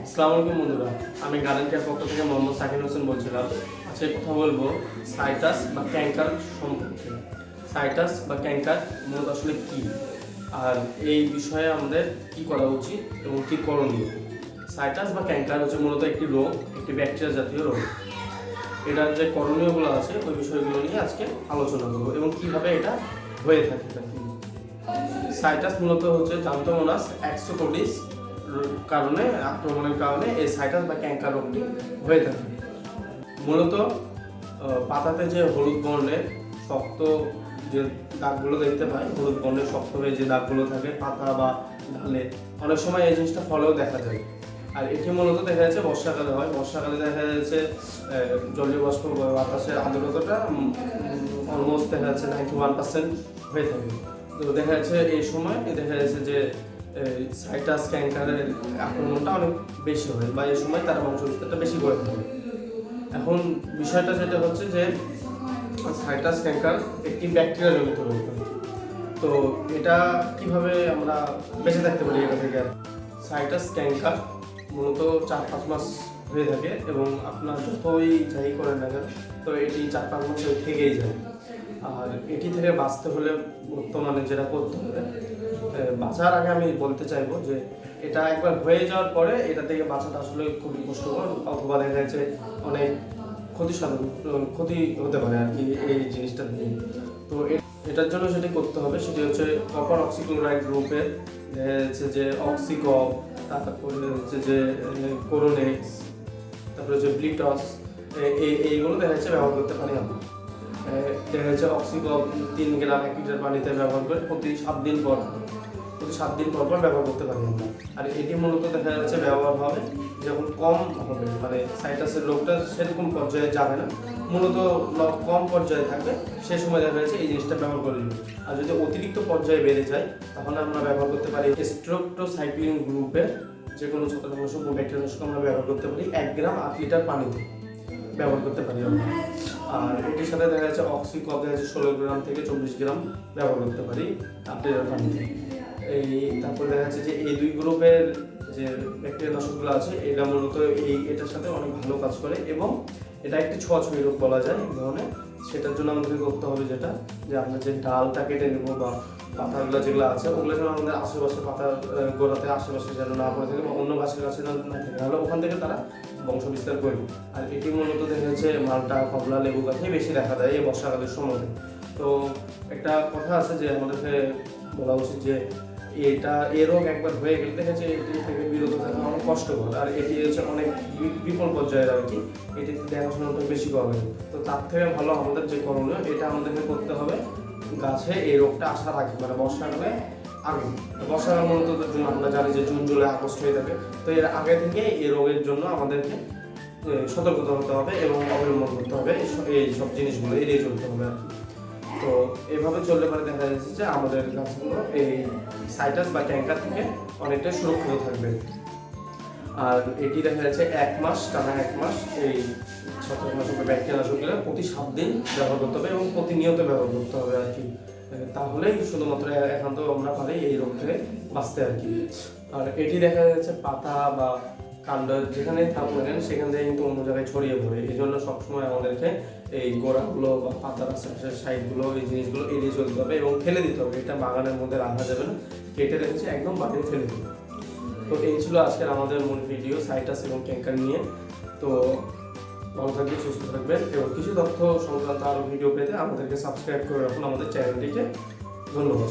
আসসালামু আলাইকুম বন্ধুরা, আমি গার্ডেন কেয়ার পক্ষ থেকে মোহাম্মদ সাকিন হোসেন বলছিলাম। আজকে কথা বলবো সাইটাস বা ক্যাঙ্কার সম্পর্কে। সাইটাস বা ক্যাঙ্কার মূলত আসলে কী, আর এই বিষয়ে আমাদের কি করা উচিত এবং কী করণীয়। সাইটাস বা ক্যাঙ্কার হচ্ছে মূলত একটি রোগ, একটি ব্যাকটেরিয়া জাতীয় রোগ। এটার যে করণীয়গুলো আছে ওই বিষয়গুলো নিয়ে আজকে আলোচনা করবো এবং কীভাবে এটা হয়ে থাকে। সাইটাস মূলত হচ্ছে জান্তমোনাস এক্সোকোডিস আক্রমণের কারণে এই সাইটাস বা ক্যাঙ্কার রোগটি হয়ে থাকে। মূলত পাতাতে যে হলুদ বর্ণের শক্ত যে দাগগুলো দেখতে পাই, হলুদ বর্ণের শক্ত হয়ে যে দাগগুলো থাকে পাতা বা ডালে, অনেক সময় এই জিনিসটা ফলেও দেখা যায়। আর এটি মূলত দেখা যাচ্ছে বর্ষাকালে হয়। বর্ষাকালে দেখা যাচ্ছে জলীয় বাষ্প বাতাসের আর্দ্রতাটা অলমোস্ট দেখা যাচ্ছে 91% হয়ে থাকে। তো দেখা যাচ্ছে এই সময় দেখা যাচ্ছে যে সাইটাস ক্যাঙ্কারের আক্রমণটা অনেক বেশি হয় বা এই সময় তার বংশবিস্তারটা বেশি করে থাকে। এখন বিষয়টা যেটা হচ্ছে যে সাইটাস ক্যাঙ্কার একটি ব্যাকটেরিয়া জনিত রোগ। তো এটা কিভাবে আমরা বেঁচে থাকতে পারি এটা থেকে? সাইটাস ক্যাঙ্কার মূলত 4-5 মাস হয়ে থাকে এবং আপনার যতই যাই করেন না কেন, তো এটি 4-5 মাস থেকেই যায়। আর এটি থেকে বাঁচতে হলে বর্তমানে যেটা করতে হবে, বাঁচার আগে আমি বলতে চাইবো যে এটা একবার হয়ে যাওয়ার পরে এটা থেকে বাঁচাটা আসলে খুবই কষ্টকর, অথবা দেখা যাচ্ছে অনেক ক্ষতি হতে পারে আর কি এই জিনিসটা নিয়ে। তো এটার জন্য যেটি করতে হবে সেটি হচ্ছে কপার অক্সিক্লোরাইড গ্রুপের দেখা যাচ্ছে যে অক্সিকপ, তারপরে হচ্ছে যে কোরোনেক্স, তারপরে হচ্ছে ব্লিটস, এইগুলো দেখা যাচ্ছে ব্যবহার করতে পারি আমরা। দেখা যাচ্ছে অক্সিকপ 3 গ্রাম 1 লিটার পানিতে ব্যবহার করে প্রতি 7 দিন পর ব্যবহার করতে পারি আমরা। আর এটি মূলত দেখা যাচ্ছে ব্যবহার হবে যখন কম হবে, মানে সাইটাসের রোগটা সেরকম পর্যায়ে যাবে না, মূলত কম পর্যায়ে থাকবে, সে সময় দেখা যাচ্ছে এই জিনিসটা ব্যবহার করে দিবে। আর যদি অতিরিক্ত পর্যায়ে বেড়ে যায় তাহলে আমরা ব্যবহার করতে পারি স্ট্রেপ্টোসাইক্লিন গ্রুপের যে কোনো ছত্রাকনাশক বা ব্যাকটেরিয়ানাশক আমরা ব্যবহার করতে পারি 1 গ্রাম 8 লিটার পানিতে ব্যবহার করতে পারি আমরা। আর এটির সাথে দেখা যাচ্ছে অক্সিকপ দেখা যাচ্ছে 16 গ্রাম থেকে 24 গ্রাম ব্যবহার করতে পারি 8 লিটার পানিতে। তারপরে দেখা যাচ্ছে যে এই 2 গ্রুপের যে ব্যাকটেরিয়া নাশকগুলো আছে এটা মূলত এটার সাথে অনেক ভালো কাজ করে এবং এটা একটি ছোঁয়াছুঁয়ি রোগ বলা যায় এই ধরনের। সেটার জন্য আমাদেরকে করতে হবে যেটা, যে আমরা যে ডালটা কেটে নেবো বা পাতাগুলো যেগুলো আছে ওগুলো যেন আমাদের আশেপাশে পাতার গোড়াতে আশেপাশে যেন না পড়ে থাকে বা অন্য গাছের কাছে না থাকে, তাহলে ওখান থেকে তারা বংশ বিস্তার করবে। আর এটি মূলত দেখা যাচ্ছে মালটা, কমলা, লেবু গাছে বেশি দেখা যায় এই বর্ষাকালের সময়। তো একটা কথা আছে যে আমাদেরকে বলা উচিত যে এই রোগ একবার হয়ে গেলে দেখা যাচ্ছে এটি থেকে বিরত থাকা অনেক কষ্টকর। আর এটি হচ্ছে অনেক বিপদ পর্যায়ের আর কি, এটিতে দেখাশোনাটা বেশি করবে। তো তার থেকে ভালো আমাদের যে করণীয় এটা আমাদেরকে করতে হবে গাছে এই রোগটা আসার আগে, মানে বর্ষাকালে আগে। বর্ষাকাল মূলত আমরা জানি যে জুন, জুলাই, আগস্ট হয়ে থাকে। তো এর আগে থেকে এই রোগের জন্য আমাদেরকে সতর্কতা হতে হবে এবং অবলম্বন করতে হবে, এই সব জিনিসগুলো এড়িয়ে চলতে হবে আর কি। তো এভাবে চললে পরে দেখা যাচ্ছে যে আমাদের গাছগুলো এই সাইটাস বা ক্যাঙ্কার থেকে অনেকটা সুরক্ষিত থাকবে। আর এটি দেখা যাচ্ছে 1 মাস টানা 1 মাস এই ছত্রাকনাশক বা ব্যাকটেরিয়ানাশকগুলো প্রতি 7 দিন ব্যবহার করতে হবে এবং প্রতিনিয়ত ব্যবহার করতে হবে আর কি। তাহলেই শুধুমাত্র একান্ত আমরা পারি এই রোগ থেকে বাঁচতে আর কি। আর এটি দেখা যাচ্ছে পাতা বা কাণ্ড যেখানে থাকুক না সেখান থেকে কিন্তু অন্য জায়গায় ছড়িয়ে পড়ে। এই জন্য সবসময় আমাদেরকে এই গোড়াগুলো বা পাতার আশেপাশের সাইডগুলো এই জিনিসগুলো এড়িয়ে চলতে হবে এবং ফেলে দিতে হবে। এটা বাগানের মধ্যে রাখা যাবে না, কেটে রেখেছে একদম বাইরে ফেলে দিতে হবে। তো এই ছিল আজকের আমাদের মূল ভিডিও সাইটাস এবং ক্যাঙ্কার নিয়ে। তো ভালো থাকবেন, সুস্থ থাকবেন এবং কিছু তথ্য সংক্রান্ত আরও ভিডিও পেতে আমাদেরকে সাবস্ক্রাইব করে রাখুন আমাদের চ্যানেলটিকে। ধন্যবাদ।